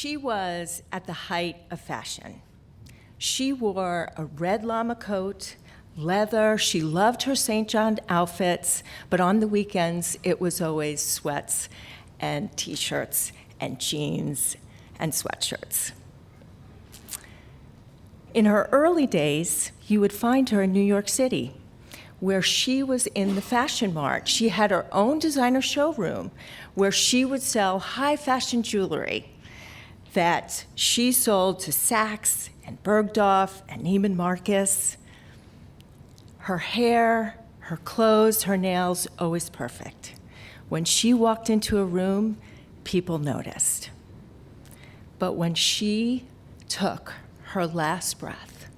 She was at the height of fashion. She wore a red llama coat, leather. She loved her St. John outfits, but on the weekends, it was always sweats and t-shirts and jeans and sweatshirts. In her early days, you would find her in New York City, where she was in the Fashion Mart. She had her own designer showroom where she would sell high fashion jewelry that she sold to Saks and Bergdorf and Neiman Marcus. Her hair, her clothes, her nails, always perfect. When she walked into a room, people noticed. But when she took her last breath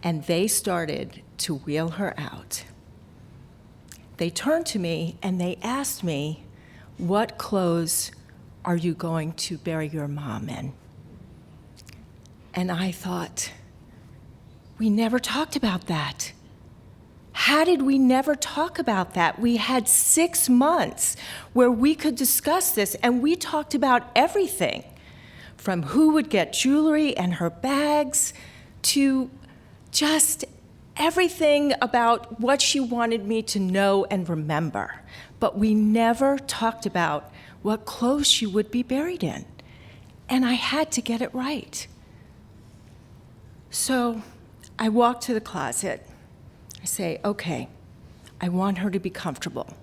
and they started to wheel her out, they turned to me and they asked me, "What clothes are you going to bury your mom in?" And I thought, we never talked about that. How did we never talk about that? We had 6 months where we could discuss this, and we talked about everything, from who would get jewelry and her bags to just everything about what she wanted me to know and remember. But we never talked about what clothes she would be buried in. And I had to get it right. So I walk to the closet. I say, okay, I want her to be comfortable.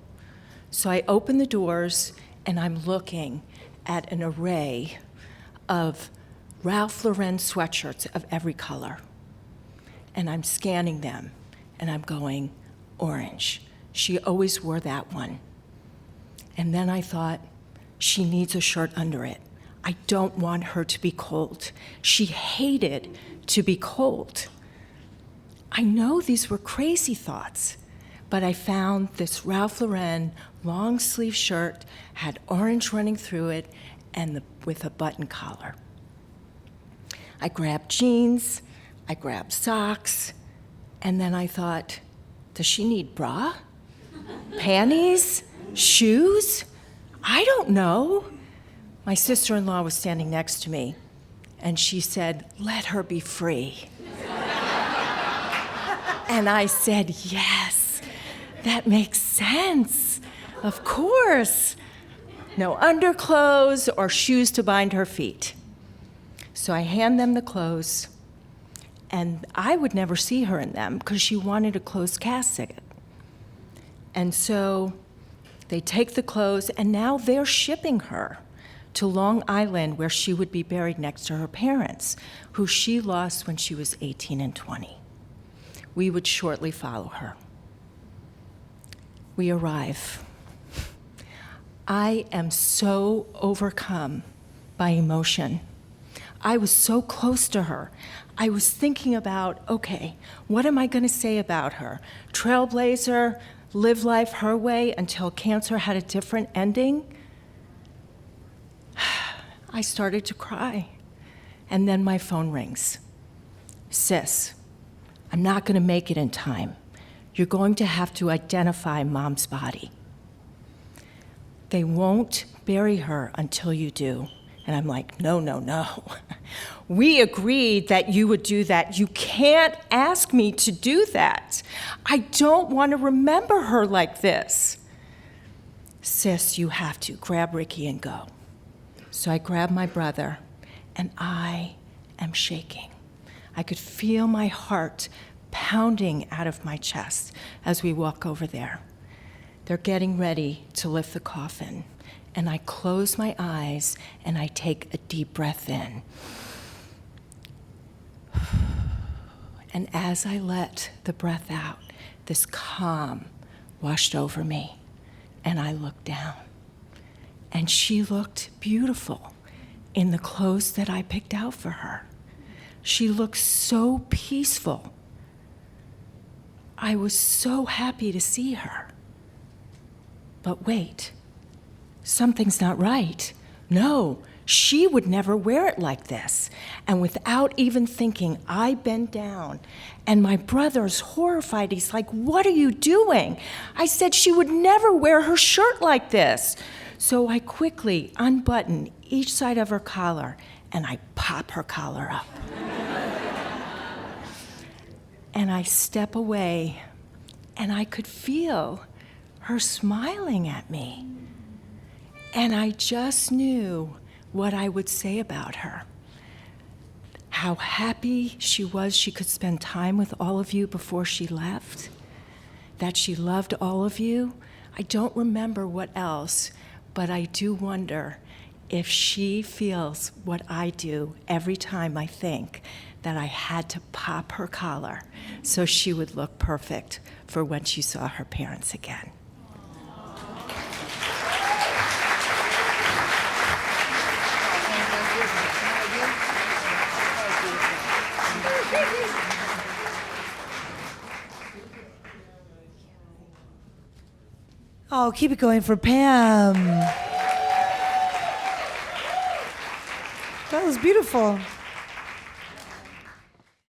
So I open the doors and I'm looking at an array of Ralph Lauren sweatshirts of every color. And I'm scanning them and I'm going, orange. She always wore that one. And then I thought, she needs a shirt under it. I don't want her to be cold. She hated to be cold. I know these were crazy thoughts, but I found this Ralph Lauren long sleeve shirt, had orange running through it, and with a button collar. I grabbed jeans, I grabbed socks, and then I thought, does she need bra? Panties? Shoes? I don't know. My sister-in-law was standing next to me, and she said, "Let her be free." And I said, yes, that makes sense. Of course. No underclothes or shoes to bind her feet. So I hand them the clothes, and I would never see her in them because she wanted a closed casket. And so they take the clothes, and now they're shipping her to Long Island, where she would be buried next to her parents, who she lost when she was 18 and 20. We would shortly follow her. We arrive. I am so overcome by emotion. I was so close to her. I was thinking about, okay, what am I going to say about her? Trailblazer, live life her way until cancer had a different ending? I started to cry. And then my phone rings. "Sis, I'm not going to make it in time. You're going to have to identify Mom's body. They won't bury her until you do." And I'm like, no. We agreed that you would do that. You can't ask me to do that. I don't want to remember her like this. "Sis, you have to. Grab Ricky and go." So I grab my brother, and I am shaking. I could feel my heart pounding out of my chest as we walk over there. They're getting ready to lift the coffin, and I close my eyes and I take a deep breath in. And as I let the breath out, this calm washed over me, and I looked down. And she looked beautiful in the clothes that I picked out for her. She looked so peaceful. I was so happy to see her. But wait, something's not right. No, she would never wear it like this. And without even thinking, I bent down, and my brother's horrified. He's like, "What are you doing?" I said she would never wear her shirt like this. So I quickly unbutton each side of her collar, and I pop her collar up. And I step away, and I could feel her smiling at me. And I just knew what I would say about her. How happy she was she could spend time with all of you before she left. That she loved all of you. I don't remember what else, but I do wonder if she feels what I do every time I think that I had to pop her collar so she would look perfect for when she saw her parents again. Oh, keep it going for Pam. That was beautiful.